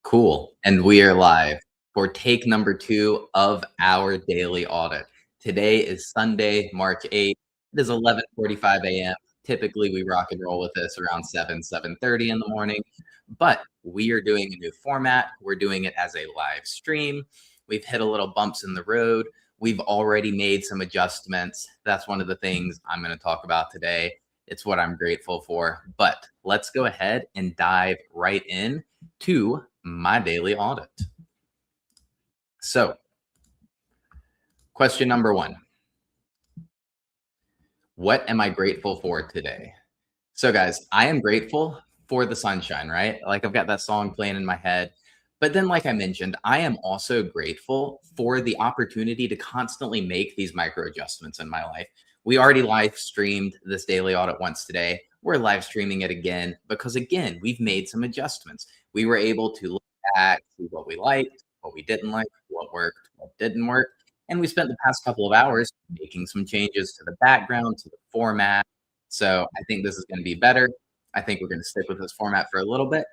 Cool. And we are live for take number 2 of our daily audit. Today is Sunday, March 8th. It is 11:45 a.m. Typically, we rock and roll with this around 7:30 in the morning, but we are doing a new format. We're doing it as a live stream. We've hit a little bumps in the road. We've already made some adjustments. That's one of the things I'm going to talk about today. It's what I'm grateful for. But let's go ahead and dive right in to my daily audit. So, question number 1. What am I grateful for today? So, guys, I am grateful for the sunshine, right? Like I've got that song playing in my head. But then, like I mentioned, I am also grateful for the opportunity to constantly make these micro adjustments in my life. We already live streamed this daily audit once today. We're live streaming it again because, again, we've made some adjustments. We were able to look back, see what we liked, what we didn't like, what worked, what didn't work. And we spent the past couple of hours making some changes to the background, to the format. So I think this is going to be better. I think we're going to stick with this format for a little bit,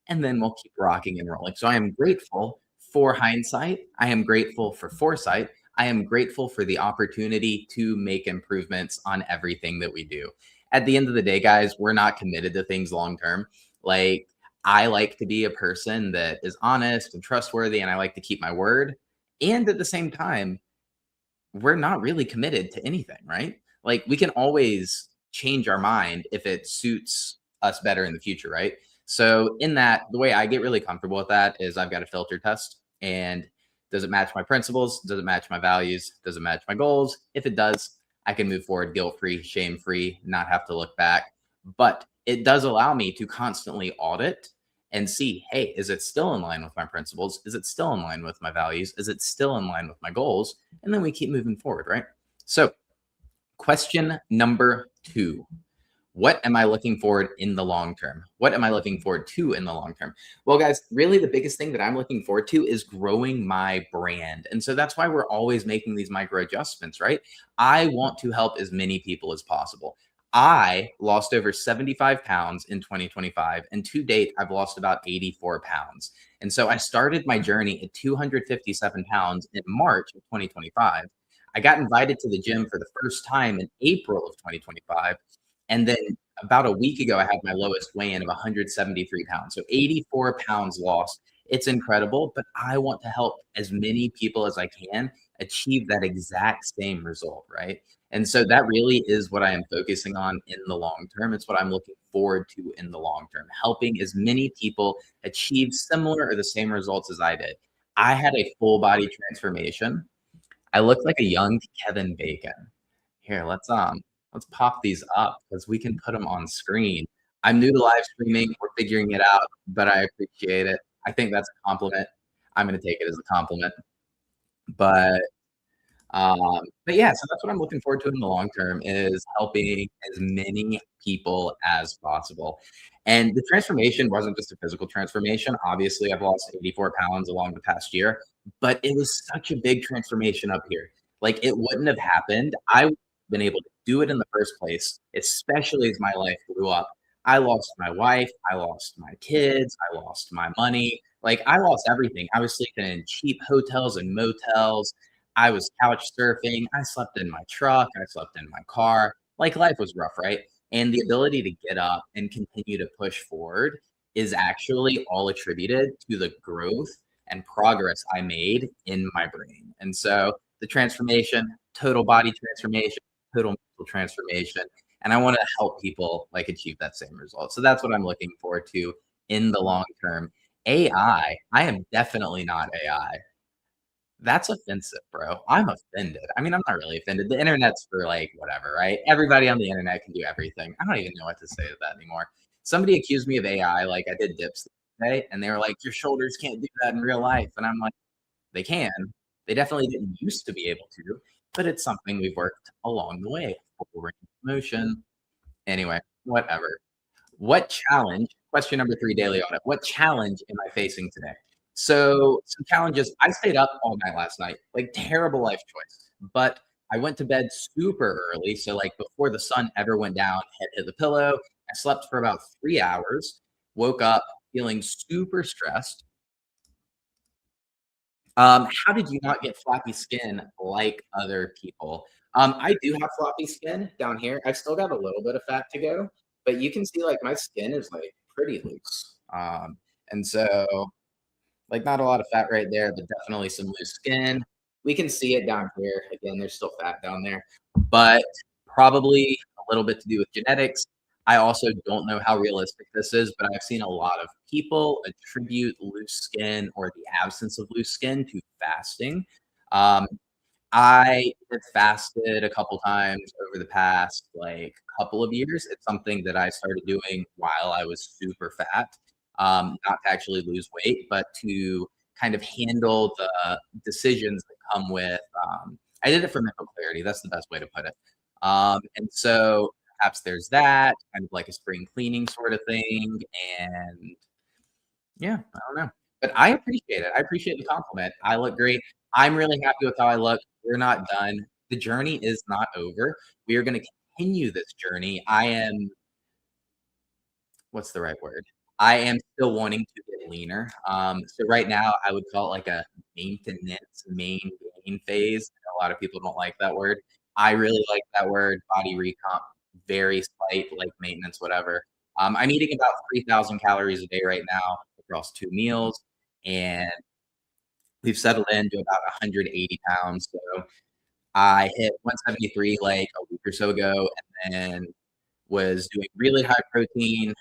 and then we'll keep rocking and rolling. So I am grateful for hindsight. I am grateful for foresight. I am grateful for the opportunity to make improvements on everything that we do. At the end of the day, guys, we're not committed to things long term. Like, I like to be a person that is honest and trustworthy, and I like to keep my word. And at the same time, we're not really committed to anything, right? Like, we can always change our mind if it suits us better in the future, right? So in that, the way I get really comfortable with that is I've got a filter test, and does it match my principles? Does it match my values? Does it match my goals? If it does, I can move forward guilt-free, shame-free, not have to look back. But it does allow me to constantly audit and see, hey, is it still in line with my principles? Is it still in line with my values? Is it still in line with my goals? And then we keep moving forward, right? So, question number 2. What am I looking forward in the long term? What am I looking forward to in the long term? Well, guys, really the biggest thing that I'm looking forward to is growing my brand. And so that's why we're always making these micro adjustments, right? I want to help as many people as possible. I lost over 75 pounds in 2025, and to date, I've lost about 84 pounds. And so I started my journey at 257 pounds in March of 2025. I got invited to the gym for the first time in April of 2025. And then about a week ago, I had my lowest weigh-in of 173 pounds. So 84 pounds lost. It's incredible, but I want to help as many people as I can achieve that exact same result, right? And so that really is what I am focusing on in the long term. It's what I'm looking forward to in the long term, helping as many people achieve similar or the same results as I did. I had a full body transformation. I looked like a young Kevin Bacon. Here, let's pop these up because we can put them on screen. I'm new to live streaming. We're figuring it out, but I appreciate it. I think that's a compliment. I'm going to take it as a compliment. But but yeah, so that's what I'm looking forward to in the long term is helping as many people as possible. And the transformation wasn't just a physical transformation. Obviously, I've lost 84 pounds along the past year, but it was such a big transformation up here. Like, it wouldn't have happened. I wouldn't have been able to do it in the first place, especially as my life grew up. I lost my wife, I lost my kids, I lost my money. Like, I lost everything. I was sleeping in cheap hotels and motels. I was couch surfing. I slept in my truck. I slept in my car. Like, life was rough, right? And the ability to get up and continue to push forward is actually all attributed to the growth and progress I made in my brain. And so the transformation, total body transformation, total mental transformation. And I want to help people like achieve that same result. So that's what I'm looking forward to in the long term. I am definitely not AI. That's offensive, bro. I'm offended. I mean, I'm not really offended. The internet's for like whatever, right? Everybody on the internet can do everything. I don't even know what to say to that anymore. Somebody accused me of AI, like I did dips today, and they were like, "Your shoulders can't do that in real life." And I'm like, "They can. They definitely didn't used to be able to, but it's something we've worked along the way. Forward motion." Anyway, whatever. What challenge question number 3, daily audit. What challenge am I facing today? So, some challenges, I stayed up all night last night, like, terrible life choice, but I went to bed super early, so, like, before the sun ever went down, head hit the pillow. I slept for about 3 hours, woke up feeling super stressed, How did you not get flappy skin like other people? I do have floppy skin down here. I've still got a little bit of fat to go, but you can see like my skin is like pretty loose. And so like, not a lot of fat right there, but definitely some loose skin. We can see it down here. Again, there's still fat down there, but probably a little bit to do with genetics. I also don't know how realistic this is, but I've seen a lot of people attribute loose skin or the absence of loose skin to fasting. Um, I have fasted a couple times over the past, like, couple of years. It's something that I started doing while I was super fat, not to actually lose weight, but to kind of handle the decisions that come with, I did it for mental clarity, that's the best way to put it. And so perhaps there's that, kind of like a spring cleaning sort of thing, and yeah, I don't know. But I appreciate it. I appreciate the compliment. I look great. I'm really happy with how I look. We're not done. The journey is not over. We are gonna continue this journey. I am what's the right word? I am still wanting to get leaner. So right now I would call it like a maintenance, main gain phase. A lot of people don't like that word. I really like that word, body recomp, very slight, like maintenance, whatever. I'm eating about 3,000 calories a day right now across 2 meals, and we've settled into about 180 pounds. So I hit 173 like a week or so ago, and then was doing really high protein,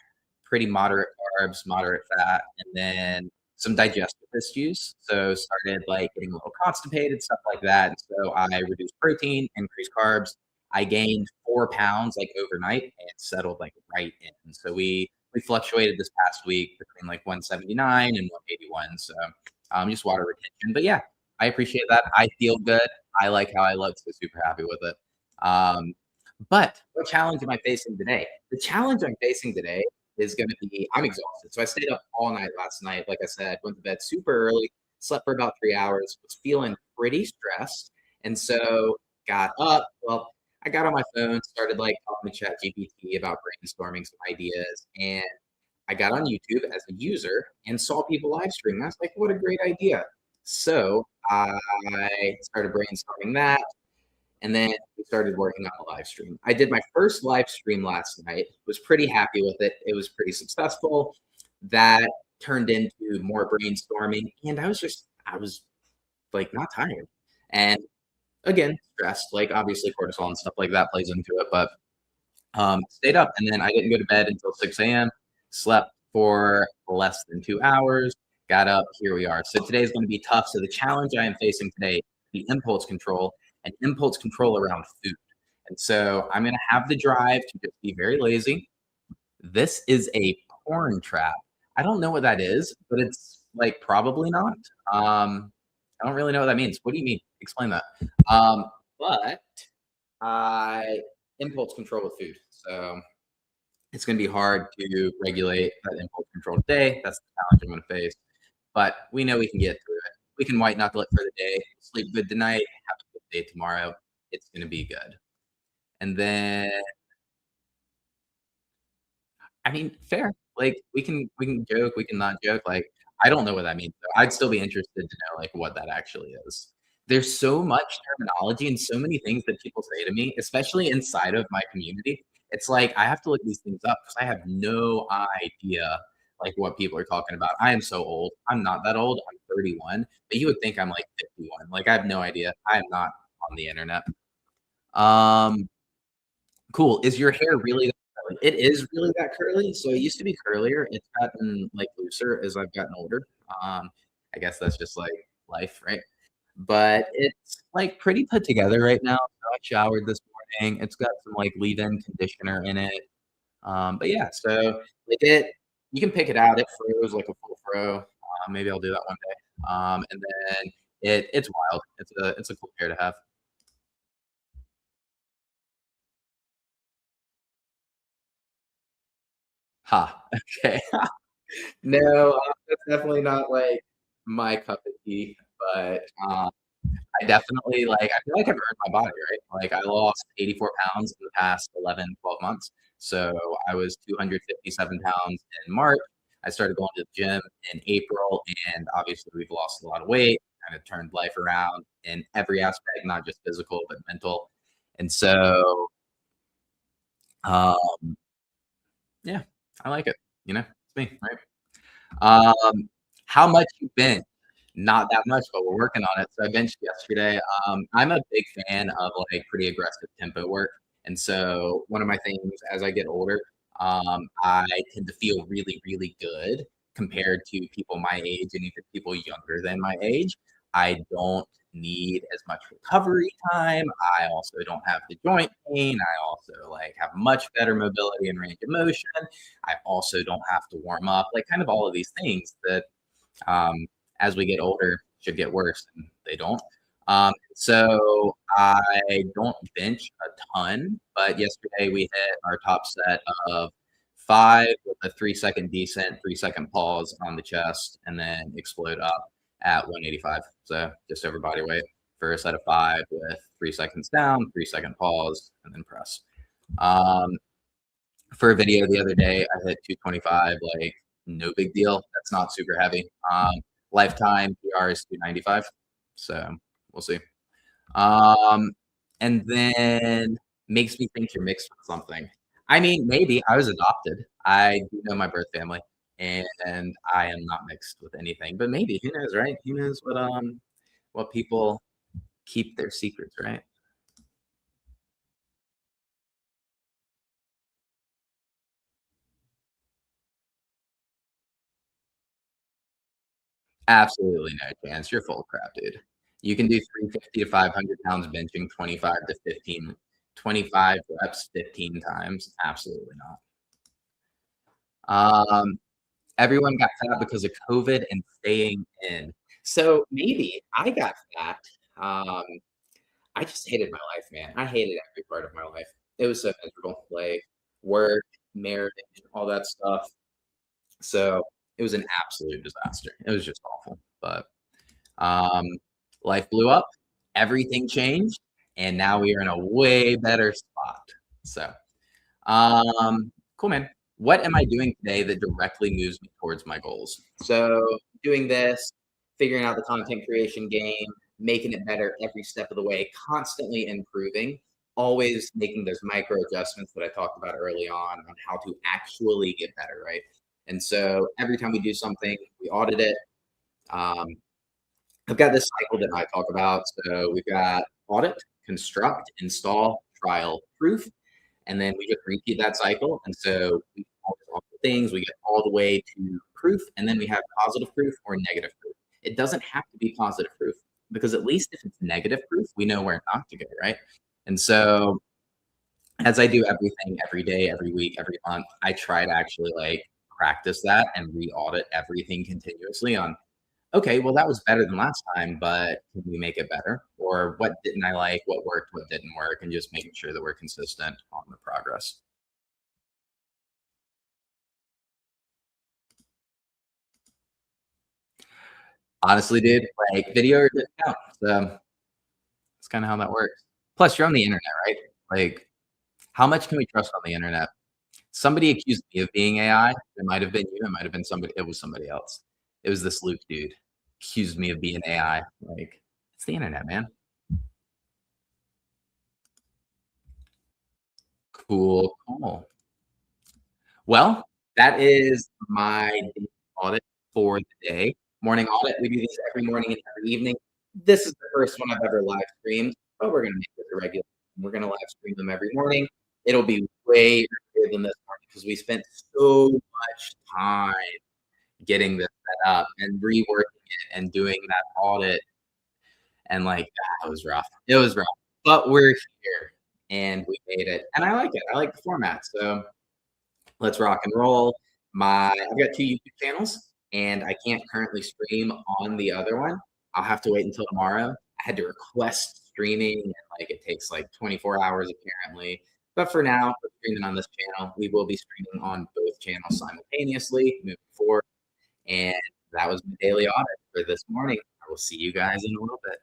pretty moderate carbs, moderate fat, and then some digestive issues. So started like getting a little constipated, stuff like that. And so I reduced protein, increased carbs. I gained 4 pounds like overnight and settled like right in. So we fluctuated this past week between like 179 and 181. So just water retention. But yeah, I appreciate that. I feel good. I like how I look, so super happy with it. Um, but what challenge am I facing today? The challenge I'm facing today is going to be I'm exhausted. So I stayed up all night last night. Like I said, went to bed super early, slept for about 3 hours, was feeling pretty stressed. And so got up. Well, I got on my phone, started like talking to Chat GPT about brainstorming some ideas. And I got on YouTube as a user and saw people live stream. I was like, what a great idea. So I started brainstorming that. And then we started working on a live stream. I did my first live stream last night, was pretty happy with it. It was pretty successful. That turned into more brainstorming. And I was like not tired. And again, stressed, like obviously cortisol and stuff like that plays into it. But stayed up, and then I didn't go to bed until 6 a.m., slept for less than 2 hours, got up, here we are. So today is gonna be tough. So the challenge I am facing today, the impulse control and impulse control around food. And so I'm gonna have the drive to just be very lazy. This is a porn trap. I don't know what that is, but it's, like, probably not. I don't really know what that means. What do you mean? Explain that. But I impulse control with food. So it's going to be hard to regulate that impulse control today. That's the challenge I'm going to face. But we know we can get through it. We can white knuckle it for the day, sleep good tonight, have a good day tomorrow. It's going to be good. And then I mean, fair. Like, we can joke, we can not joke, like, I don't know what that means, though. I'd still be interested to know, like, what that actually is. There's so much terminology and so many things that people say to me, especially inside of my community. It's like, I have to look these things up because I have no idea, like, what people are talking about. I am so old. I'm not that old. I'm 31, but you would think I'm, like, 51. Like, I have no idea. I am not on the internet. Um Cool. Is your hair really that curly? It is really that curly. So it used to be curlier. It's gotten, like, looser as I've gotten older. Um, I guess that's just, like, life, right? But it's, like, pretty put together right now. So I showered this morning. It's got some, like, leave-in conditioner in it. But yeah, so, like, you can pick it out. It froze like a full fro. Maybe I'll do that one day. And then it's wild. It's a cool hair to have. Ha, okay. No, that's definitely not, like, my cup of tea, but, I definitely, like I feel like I've earned my body, right? Like, I lost 84 pounds in the past 11, 12 months. So, I was 257 pounds in March. I started going to the gym in April, and obviously we've lost a lot of weight, kind of turned life around in every aspect, not just physical, but mental. And so, um, yeah, I like it. It's me, right? How much you bench? Not that much, but we're working on it. So I benched yesterday. I'm a big fan of like pretty aggressive tempo work. And so one of my things as I get older, I tend to feel really, really good compared to people my age and even people younger than my age. I don't need as much recovery time. I also don't have the joint pain. I also like have much better mobility and range of motion. I also don't have to warm up, like kind of all of these things that um, as we get older should get worse and they don't. So I don't bench a ton, but yesterday we hit our top set of 5 with a 3-second decent, 3-second pause on the chest, and then explode up at 185. So just over body weight for a set of 5 with 3 seconds down, 3-second pause, and then press. Um, for a video the other day, I hit 225, like no big deal. That's not super heavy. Lifetime PR is 295. So we'll see. Um, and then makes me think you're mixed with something. I mean, maybe I was adopted. I do know my birth family, and I am not mixed with anything. But maybe who knows, right? Who knows what people keep their secrets, right? Absolutely no chance. You're full of crap, dude. You can do 350 to 500 pounds benching 25 to 15, 25 reps 15 times. Absolutely not. Everyone got fat because of COVID and staying in. So maybe I got fat. Um, I just hated my life, man. I hated every part of my life. It was so miserable, like work, marriage, all that stuff. So it was an absolute disaster. It was just awful. But Um, life blew up, everything changed, and now we are in a way better spot. So, cool, man. What am I doing today that directly moves me towards my goals? So, doing this, figuring out the content creation game, making it better every step of the way, constantly improving, always making those micro adjustments that I talked about early on how to actually get better, right? And so, every time we do something, we audit it. Um, I've got this cycle that I talk about. So we've got audit, construct, install, trial, proof, and then we just repeat that cycle. And so we all the things, we get all the way to proof, and then we have positive proof or negative proof. It doesn't have to be positive proof because at least if it's negative proof, we know where not to go, right? And so as I do everything every day, every week, every month, I try to actually like practice that and re-audit everything continuously on okay, well, that was better than last time, but can we make it better? Or what didn't I like? What worked? What didn't work? And just making sure that we're consistent on the progress. Honestly, dude, like video or didn't count. So it's kind of how that works. Plus, you're on the internet, right? Like, how much can we trust on the internet? Somebody accused me of being AI. It might have been you. It might have been somebody. It was somebody else. It was this Luke dude accused me of being AI. Like, it's the internet, man. Cool, cool. Well, that is my daily audit for the day. Morning audit, we do these every morning and every evening. This is the first one I've ever live streamed, but we're gonna make this a regular. We're gonna live stream them every morning. It'll be way earlier than this morning because we spent so much time getting this set up and reworking it and doing that audit and like, it was rough. It was rough, but we're here and we made it, and I like it. I like the format, so let's rock and roll. I've got 2 YouTube channels, and I can't currently stream on the other one. I'll have to wait until tomorrow. I had to request streaming, and like it takes like 24 hours apparently. But for now, we're streaming on this channel. We will be streaming on both channels simultaneously moving forward. And that was my daily audit for this morning. I will see you guys in a little bit.